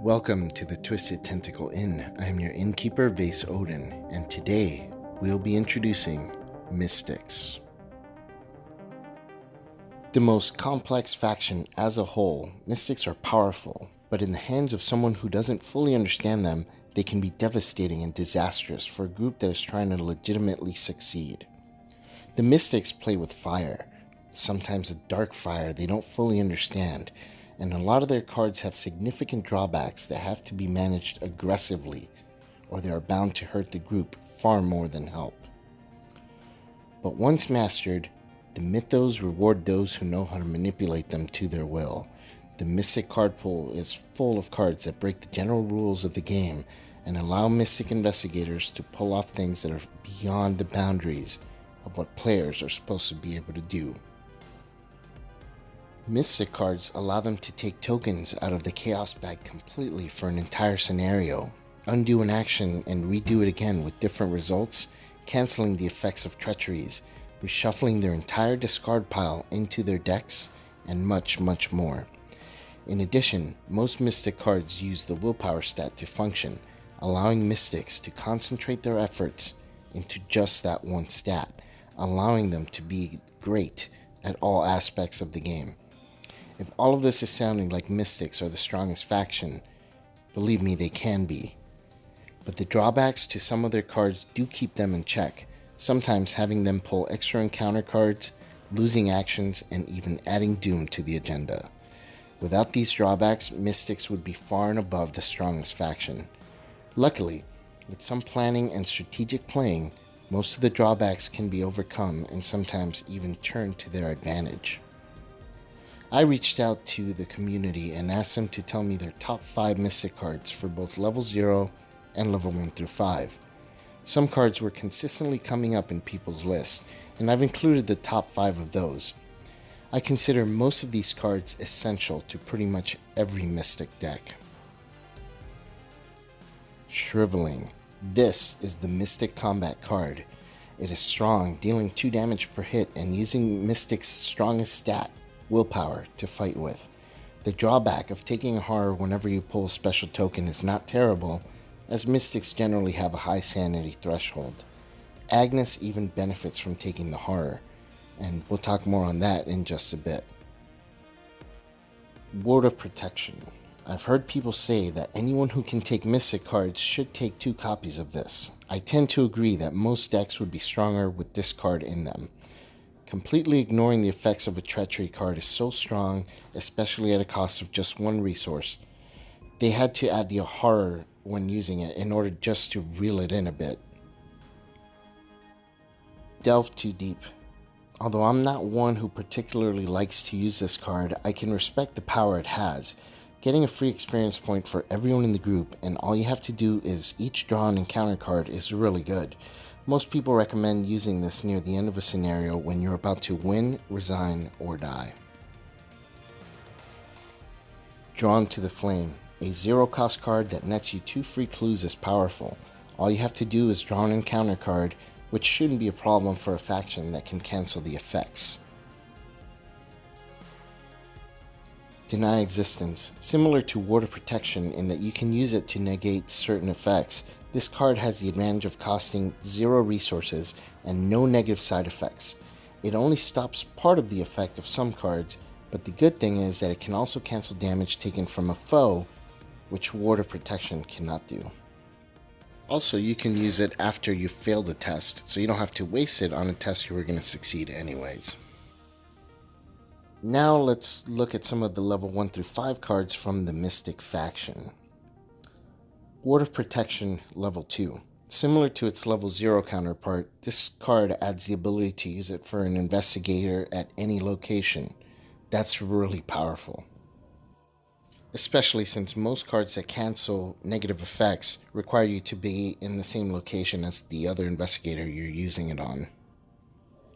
Welcome to the Twisted Tentacle Inn. I am your innkeeper, Vase Odin, and today we'll be introducing Mystics. The most complex faction as a whole, Mystics are powerful, but in the hands of someone who doesn't fully understand them, they can be devastating and disastrous for a group that is trying to legitimately succeed. The Mystics play with fire, sometimes a dark fire they don't fully understand, and a lot of their cards have significant drawbacks that have to be managed aggressively, or they are bound to hurt the group far more than help. But once mastered, the mythos reward those who know how to manipulate them to their will. The Mystic card pool is full of cards that break the general rules of the game and allow Mystic investigators to pull off things that are beyond the boundaries of what players are supposed to be able to do. Mystic cards allow them to take tokens out of the chaos bag completely for an entire scenario, undo an action and redo it again with different results, canceling the effects of treacheries, reshuffling their entire discard pile into their decks, and much, much more. In addition, most Mystic cards use the willpower stat to function, allowing Mystics to concentrate their efforts into just that one stat, allowing them to be great at all aspects of the game. If all of this is sounding like Mystics are the strongest faction, believe me, they can be. But the drawbacks to some of their cards do keep them in check, sometimes having them pull extra encounter cards, losing actions, and even adding doom to the agenda. Without these drawbacks, Mystics would be far and above the strongest faction. Luckily, with some planning and strategic playing, most of the drawbacks can be overcome and sometimes even turned to their advantage. I reached out to the community and asked them to tell me their top 5 Mystic cards for both level 0 and level 1 through 5. Some cards were consistently coming up in people's lists, and I've included the top 5 of those. I consider most of these cards essential to pretty much every Mystic deck. Shriveling. This is the Mystic combat card. It is strong, dealing 2 damage per hit and using Mystic's strongest stat, willpower, to fight with. The drawback of taking a horror whenever you pull a special token is not terrible, as Mystics generally have a high sanity threshold. Agnes even benefits from taking the horror, and we'll talk more on that in just a bit. Ward of Protection. I've heard people say that anyone who can take Mystic cards should take 2 copies of this. I tend to agree that most decks would be stronger with this card in them. Completely ignoring the effects of a treachery card is so strong, especially at a cost of just 1 resource. They had to add the horror when using it in order just to reel it in a bit. Delve Too Deep. Although I'm not one who particularly likes to use this card, I can respect the power it has. Getting a free experience point for everyone in the group, and all you have to do is each draw an encounter card, is really good. Most people recommend using this near the end of a scenario when you're about to win, resign, or die. Drawn to the Flame. A 0-cost card that nets you 2 free clues is powerful. All you have to do is draw an encounter card, which shouldn't be a problem for a faction that can cancel the effects. Deny Existence. Similar to Ward of Protection in that you can use it to negate certain effects, this card has the advantage of costing 0 resources and no negative side effects. It only stops part of the effect of some cards, but the good thing is that it can also cancel damage taken from a foe, which Ward of Protection cannot do. Also, you can use it after you failed a test, so you don't have to waste it on a test you were going to succeed anyways. Now let's look at some of the level 1 through 5 cards from the Mystic faction. Ward of Protection level 2. Similar to its level 0 counterpart, this card adds the ability to use it for an investigator at any location. That's really powerful. Especially since most cards that cancel negative effects require you to be in the same location as the other investigator you're using it on.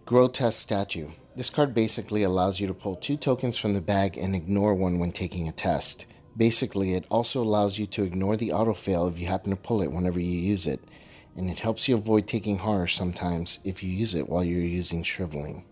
Grotesque Statue. This card basically allows you to pull 2 tokens from the bag and ignore one when taking a test. Basically, it also allows you to ignore the auto-fail if you happen to pull it whenever you use it, and it helps you avoid taking horror sometimes if you use it while you're using Shriveling.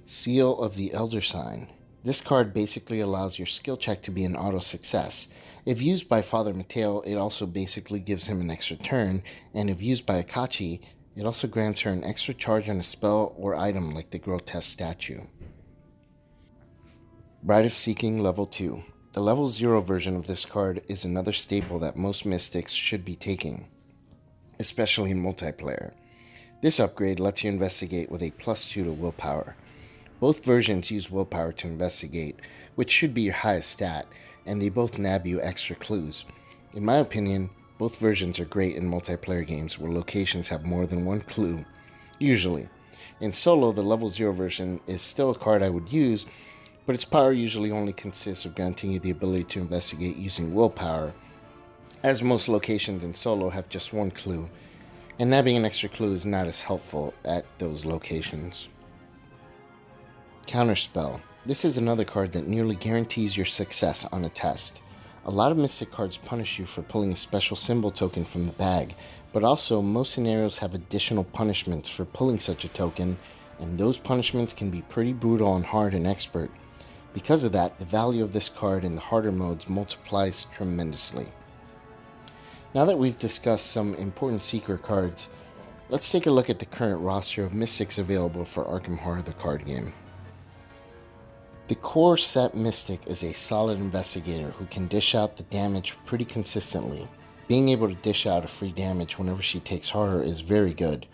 Seal of the Elder Sign. This card basically allows your skill check to be an auto success. If used by Father Mateo, it also basically gives him an extra turn, and if used by Akachi, it also grants her an extra charge on a spell or item like the grotesque statue. Bride of Seeking Level 2. The Level 0 version of this card is another staple that most mystics should be taking, especially in multiplayer. This upgrade lets you investigate with a +2 to willpower. Both versions use willpower to investigate, which should be your highest stat, and they both nab you extra clues. In my opinion, both versions are great in multiplayer games where locations have more than one clue, usually. In solo, the level 0 version is still a card I would use, but its power usually only consists of granting you the ability to investigate using willpower, as most locations in solo have just one clue, and nabbing an extra clue is not as helpful at those locations. Counterspell. This is another card that nearly guarantees your success on a test. A lot of Mystic cards punish you for pulling a special symbol token from the bag, but also most scenarios have additional punishments for pulling such a token, and those punishments can be pretty brutal on hard and expert. Because of that, the value of this card in the harder modes multiplies tremendously. Now that we've discussed some important secret cards, let's take a look at the current roster of Mystics available for Arkham Horror the card game. The core set Mystic is a solid investigator who can dish out the damage pretty consistently. Being able to dish out a free damage whenever she takes horror is very good.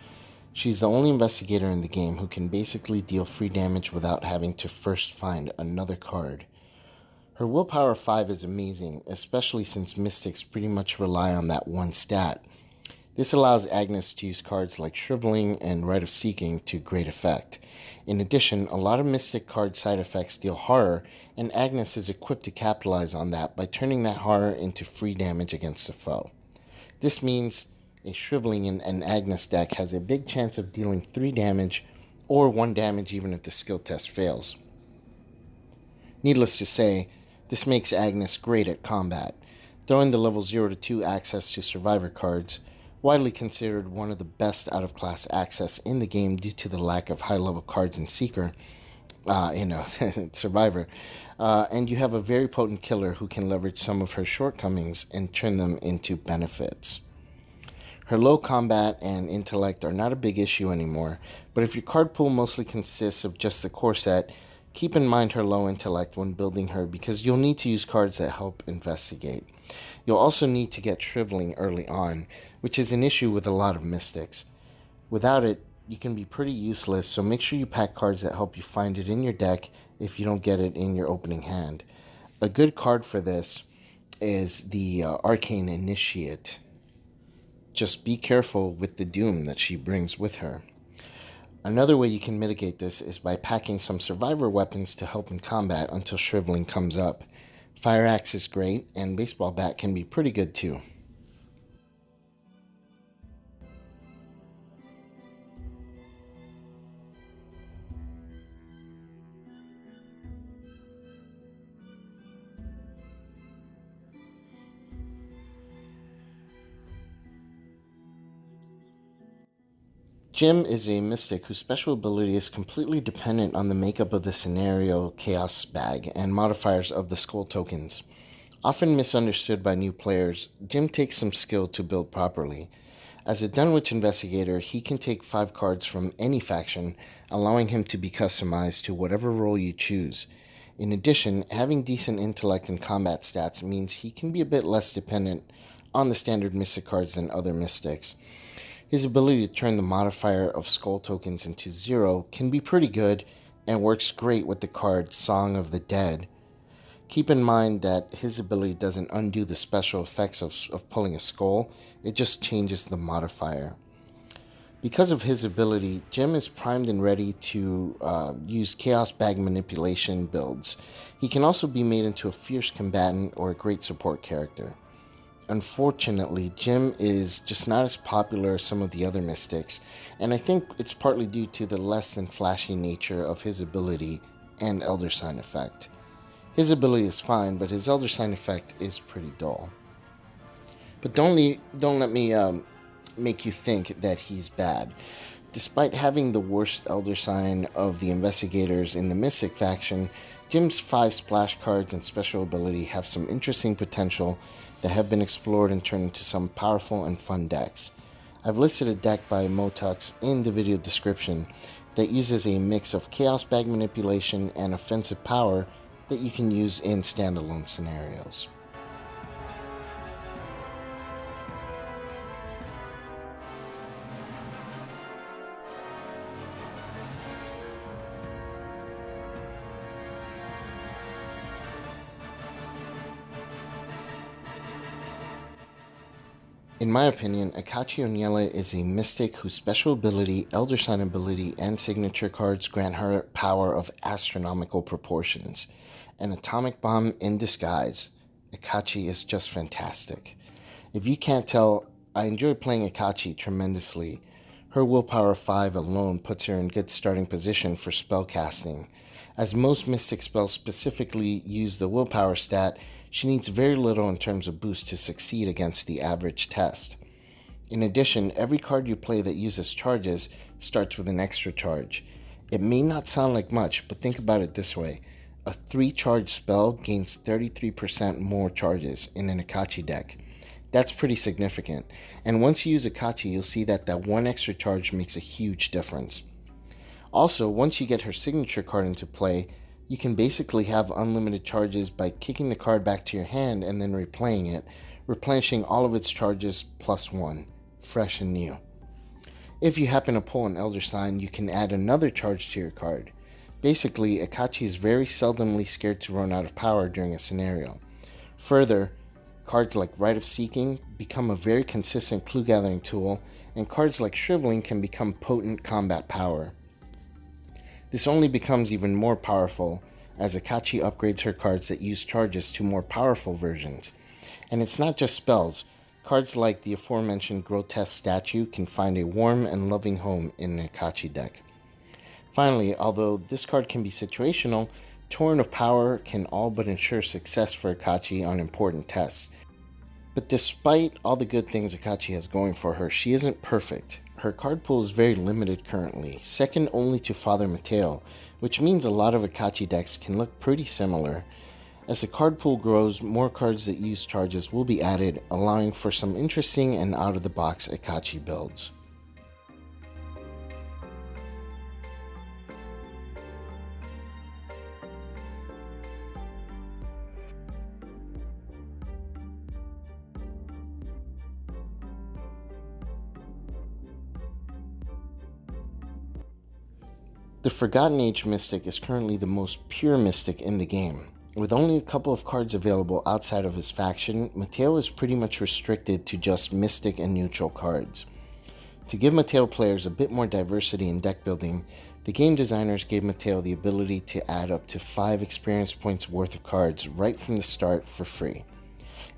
She's the only investigator in the game who can basically deal free damage without having to first find another card. Her willpower 5 is amazing, especially since Mystics pretty much rely on that one stat. This allows Agnes to use cards like Shriveling and Rite of Seeking to great effect. In addition, a lot of Mystic card side effects deal horror, and Agnes is equipped to capitalize on that by turning that horror into free damage against a foe. This means a Shriveling in an Agnes deck has a big chance of dealing 3 damage or 1 damage even if the skill test fails. Needless to say, this makes Agnes great at combat. Throwing the level 0 to 2 access to survivor cards, widely considered one of the best out-of-class access in the game due to the lack of high-level cards in Seeker, Survivor, and you have a very potent killer who can leverage some of her shortcomings and turn them into benefits. Her low combat and intellect are not a big issue anymore, but if your card pool mostly consists of just the core set, keep in mind her low intellect when building her because you'll need to use cards that help investigate. You'll also need to get Shriveling early on, which is an issue with a lot of Mystics. Without it, you can be pretty useless, so make sure you pack cards that help you find it in your deck if you don't get it in your opening hand. A good card for this is the Arcane Initiate. Just be careful with the doom that she brings with her. Another way you can mitigate this is by packing some survivor weapons to help in combat until Shriveling comes up. Fire Axe is great, and Baseball Bat can be pretty good too. Jim is a Mystic whose special ability is completely dependent on the makeup of the scenario Chaos Bag and modifiers of the Skull tokens. Often misunderstood by new players, Jim takes some skill to build properly. As a Dunwich investigator, he can take 5 cards from any faction, allowing him to be customized to whatever role you choose. In addition, having decent intellect and combat stats means he can be a bit less dependent on the standard Mystic cards than other Mystics. His ability to turn the modifier of Skull tokens into 0 can be pretty good and works great with the card Song of the Dead. Keep in mind that his ability doesn't undo the special effects of pulling a skull, it just changes the modifier. Because of his ability, Jim is primed and ready to use Chaos Bag manipulation builds. He can also be made into a fierce combatant or a great support character. Unfortunately, Jim is just not as popular as some of the other Mystics, and I think it's partly due to the less than flashy nature of his ability and Elder Sign effect. His ability is fine, but his Elder Sign effect is pretty dull. But don't let me make you think that he's bad. Despite having the worst Elder Sign of the investigators in the Mystic faction, Jim's 5 splash cards and special ability have some interesting potential that have been explored and turned into some powerful and fun decks. I've listed a deck by Motux in the video description that uses a mix of chaos bag manipulation and offensive power that you can use in standalone scenarios. In my opinion, Akachi Onyela is a mystic whose special ability, Elder Sign ability, and signature cards grant her power of astronomical proportions. An atomic bomb in disguise. Akachi is just fantastic. If you can't tell, I enjoy playing Akachi tremendously. Her willpower 5 alone puts her in good starting position for spell casting. As most mystic spells specifically use the willpower stat, she needs very little in terms of boost to succeed against the average test. In addition, every card you play that uses charges starts with an extra charge. It may not sound like much, but think about it this way. A 3-charge spell gains 33% more charges in an Akachi deck. That's pretty significant, and once you use Akachi, you'll see that one extra charge makes a huge difference. Also, once you get her signature card into play, you can basically have unlimited charges by kicking the card back to your hand and then replaying it, replenishing all of its charges plus 1, fresh and new. If you happen to pull an Elder Sign, you can add another charge to your card. Basically, Akachi is very seldomly scared to run out of power during a scenario. Further, cards like Rite of Seeking become a very consistent clue gathering tool, and cards like Shriveling can become potent combat power. This only becomes even more powerful as Akachi upgrades her cards that use charges to more powerful versions. And it's not just spells. Cards like the aforementioned Grotesque Statue can find a warm and loving home in an Akachi deck. Finally, although this card can be situational, Torrent of Power can all but ensure success for Akachi on important tests. But despite all the good things Akachi has going for her, she isn't perfect. Her card pool is very limited currently, second only to Father Mateo, which means a lot of Akachi decks can look pretty similar. As the card pool grows, more cards that use charges will be added, allowing for some interesting and out-of-the-box Akachi builds. The Forgotten Age Mystic is currently the most pure Mystic in the game. With only a couple of cards available outside of his faction, Mateo is pretty much restricted to just Mystic and neutral cards. To give Mateo players a bit more diversity in deck building, the game designers gave Mateo the ability to add up to 5 experience points worth of cards right from the start for free.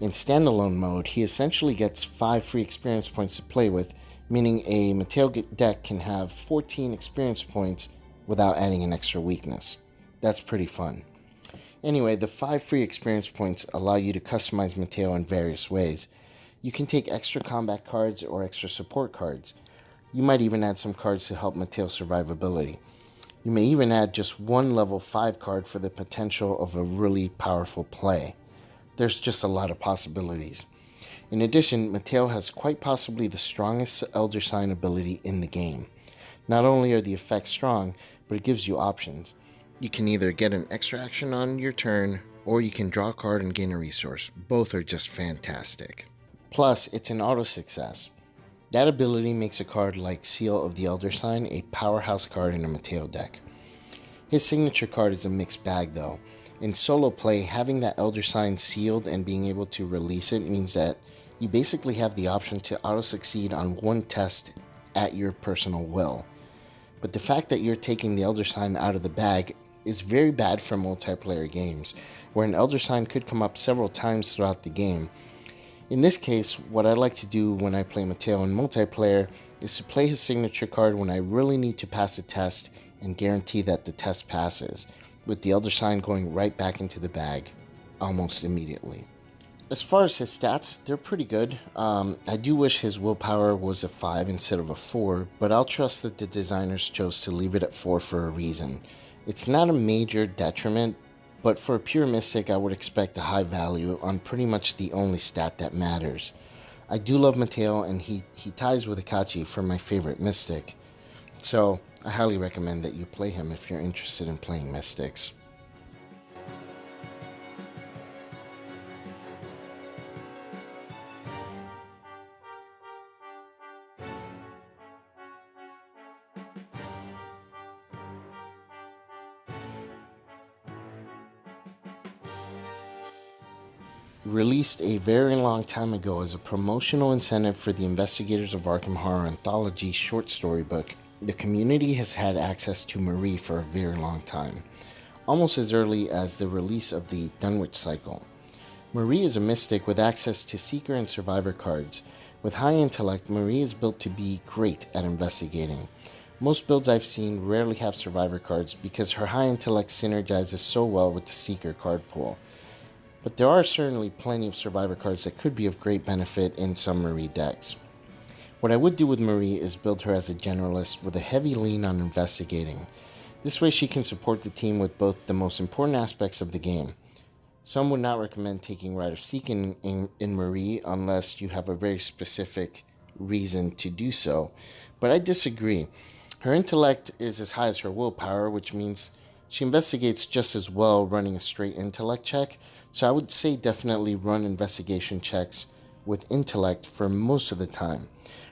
In standalone mode, he essentially gets 5 free experience points to play with, meaning a Mateo deck can have 14 experience points without adding an extra weakness. That's pretty fun. Anyway, the 5 free experience points allow you to customize Mateo in various ways. You can take extra combat cards or extra support cards. You might even add some cards to help Mateo's survivability. You may even add just one level 5 card for the potential of a really powerful play. There's just a lot of possibilities. In addition, Mateo has quite possibly the strongest Elder Sign ability in the game. Not only are the effects strong, but it gives you options. You can either get an extra action on your turn, or you can draw a card and gain a resource. Both are just fantastic. Plus, it's an auto success. That ability makes a card like Seal of the Elder Sign a powerhouse card in a Mateo deck. His signature card is a mixed bag though. In solo play, having that Elder Sign sealed and being able to release it means that you basically have the option to auto succeed on one test at your personal will. But the fact that you're taking the Elder Sign out of the bag is very bad for multiplayer games, where an Elder Sign could come up several times throughout the game. In this case, what I like to do when I play Mateo in multiplayer is to play his signature card when I really need to pass a test and guarantee that the test passes, with the Elder Sign going right back into the bag almost immediately. As far as his stats, they're pretty good. I do wish his willpower was a 5 instead of a 4, but I'll trust that the designers chose to leave it at 4 for a reason. It's not a major detriment, but for a pure Mystic, I would expect a high value on pretty much the only stat that matters. I do love Mateo, and he ties with Akachi for my favorite Mystic, so I highly recommend that you play him if you're interested in playing Mystics. Released a very long time ago as a promotional incentive for the Investigators of Arkham Horror Anthology short story book, the community has had access to Marie for a very long time, almost as early as the release of the Dunwich cycle. Marie is a mystic with access to Seeker and Survivor cards. With high intellect, Marie is built to be great at investigating. Most builds I've seen rarely have Survivor cards because her high intellect synergizes so well with the Seeker card pool. But there are certainly plenty of Survivor cards that could be of great benefit in some Marie decks. What I would do with Marie is build her as a generalist with a heavy lean on investigating. This way she can support the team with both the most important aspects of the game. Some would not recommend taking Rite of Seeking in Marie unless you have a very specific reason to do so, but I disagree. Her intellect is as high as her willpower, which means she investigates just as well running a straight intellect check, so I would say definitely run investigation checks with intellect for most of the time.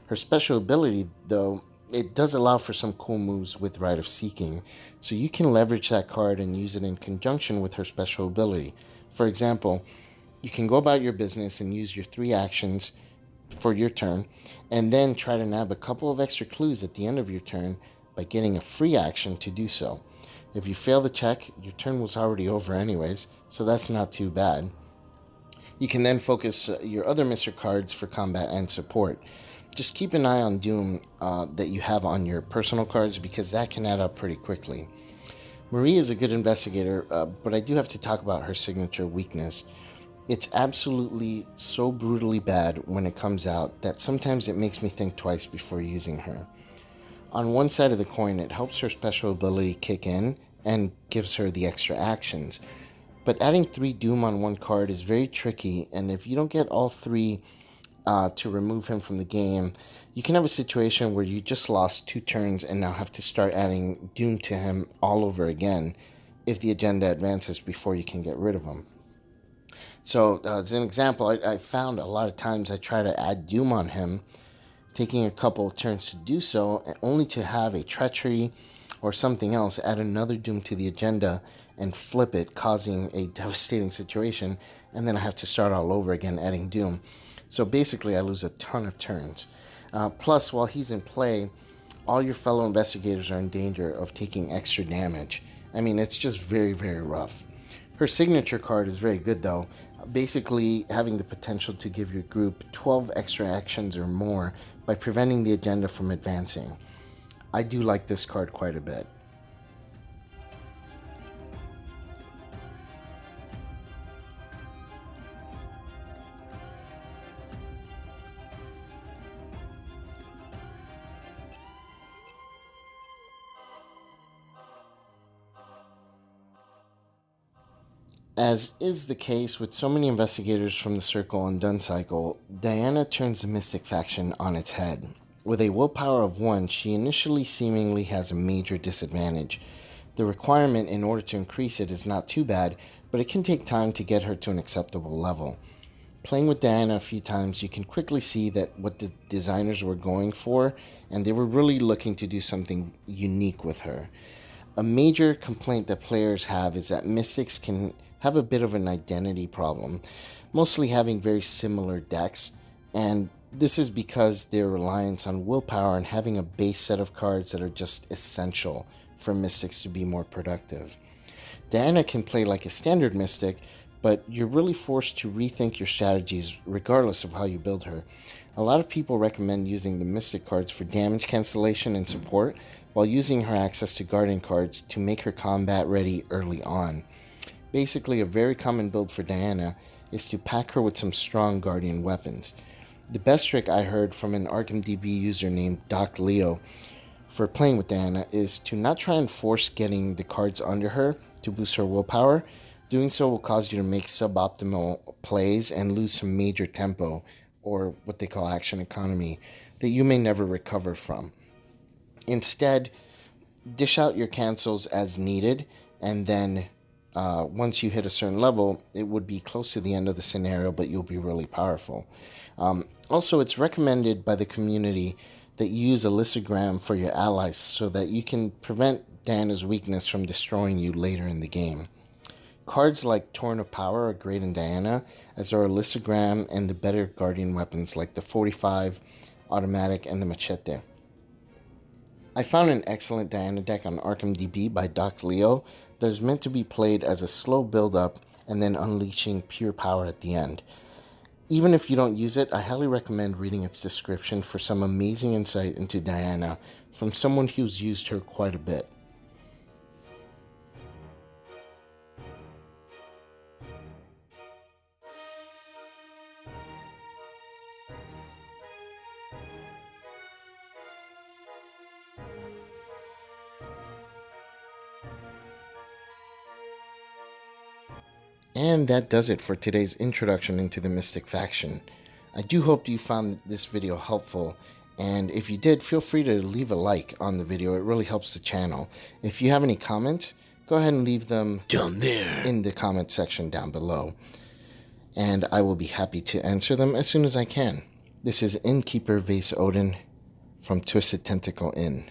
Her special ability, though, it does allow for some cool moves with Rite of Seeking, so you can leverage that card and use it in conjunction with her special ability. For example, you can go about your business and use your 3 actions for your turn, and then try to nab a couple of extra clues at the end of your turn by getting a free action to do so. If you fail the check, your turn was already over anyways, so that's not too bad. You can then focus your other Mr. cards for combat and support. Just keep an eye on Doom that you have on your personal cards because that can add up pretty quickly. Marie is a good investigator, but I do have to talk about her signature weakness. It's absolutely so brutally bad when it comes out that sometimes it makes me think twice before using her. On one side of the coin, it helps her special ability kick in and gives her the extra actions. But adding 3 Doom on one card is very tricky, and if you don't get all 3 to remove him from the game, you can have a situation where you just lost 2 turns and now have to start adding Doom to him all over again if the agenda advances before you can get rid of him. So, as an example, I found a lot of times I try to add Doom on him, taking a couple of turns to do so, only to have a treachery or something else add another Doom to the agenda and flip it, causing a devastating situation, and then I have to start all over again adding Doom. So basically I lose a ton of turns. Plus, while he's in play, all your fellow investigators are in danger of taking extra damage. I mean, it's just very, very rough. Her signature card is very good though, basically having the potential to give your group 12 extra actions or more by preventing the agenda from advancing. I do like this card quite a bit. As is the case with so many investigators from the Circle and Dun Cycle, Diana turns the Mystic faction on its head. With a willpower of 1, she initially seemingly has a major disadvantage. The requirement in order to increase it is not too bad, but it can take time to get her to an acceptable level. Playing with Diana a few times, you can quickly see that what the designers were going for, and they were really looking to do something unique with her. A major complaint that players have is that Mystics can have a bit of an identity problem, mostly having very similar decks, and this is because their reliance on willpower and having a base set of cards that are just essential for Mystics to be more productive. Diana can play like a standard Mystic, but you're really forced to rethink your strategies regardless of how you build her. A lot of people recommend using the Mystic cards for damage cancellation and support, while using her access to Guardian cards to make her combat ready early on. Basically, a very common build for Diana is to pack her with some strong Guardian weapons. The best trick I heard from an ArkhamDB user named Doc Leo for playing with Diana is to not try and force getting the cards under her to boost her willpower, Doing so will cause you to make suboptimal plays and lose some major tempo, or what they call action economy, that you may never recover from. Instead, dish out your cancels as needed, and then once you hit a certain level, it would be close to the end of the scenario, but you'll be really powerful. Also, it's recommended by the community that you use a lissogram for your allies so that you can prevent Diana's weakness from destroying you later in the game. Cards like Torrent of Power are great in Diana, as are a lissogram and the better guardian weapons like the 45, automatic, and the machete. I found an excellent Diana deck on ArkhamDB by Doc Leo that is meant to be played as a slow build-up and then unleashing pure power at the end. Even if you don't use it, I highly recommend reading its description for some amazing insight into Diana from someone who's used her quite a bit. And that does it for today's introduction into the Mystic faction. I do hope you found this video helpful, and if you did, feel free to leave a like on the video. It really helps the channel. If you have any comments, go ahead and leave them down there in the comment section down below, and I will be happy to answer them as soon as I can. This is Innkeeper Vase Odin from Twisted Tentacle Inn.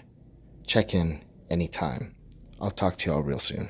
Check in anytime. I'll talk to y'all real soon.